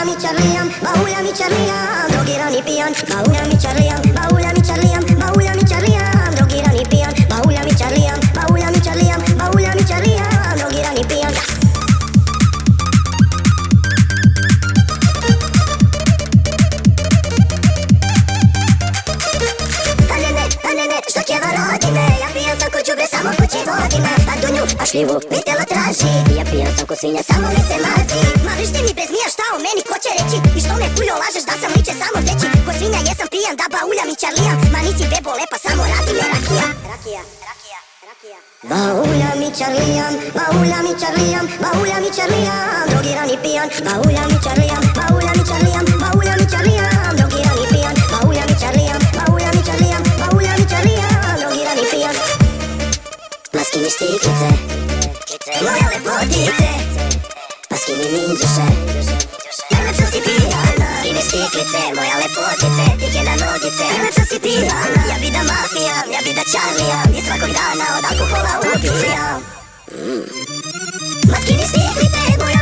mi čarlijam, baulja mi čarlijam, drogirani pijan. Baulja mi čarlijam, baulja mi čarlijam, baulja mi čarlijam, drogirani pijan. Baulja mi čarlijam, baulja mi čarlijam, baulja mi čarlijam, drogirani pijan. Što kjeva rodi me, ja pijan sam ko đubre, samo kući vodi me. A dunju, a šljivu, vidjelo traži. Ja pijan sam ko svinja, samo mi se mazi. Ma viš ti mi bez mija šta o meni hoće reći. I što me pujo lažeš da sam liče samo teći. Ko svinja jesam pijan, da baulja mi čarlijam. Ma nisi bebo lepa, samo radi me rakija. Rakija, rakija, rakija. Baulja mi čarlijam, baulja mi čarlijam, baulja mi čarlijam, drogirani pijan. Baulja mi čarlijam, baulja mi čarlijam, baulja mi čarlijam, drogirani pijan. Baulja mi čarlijam, baulja mi čarlijam, baulja mi čarlijam, drogirani pijan. Maskini štiklice, moja lepotice, maskini minđuše, najlepša si pijana. Skini štiklice, moja lepotice, tike na nogice, najlepša si pijana. Ja bi da mafijam, ja bi da čarlijam, i svakog dana od alkohola upijam. Maskini štiklice, moja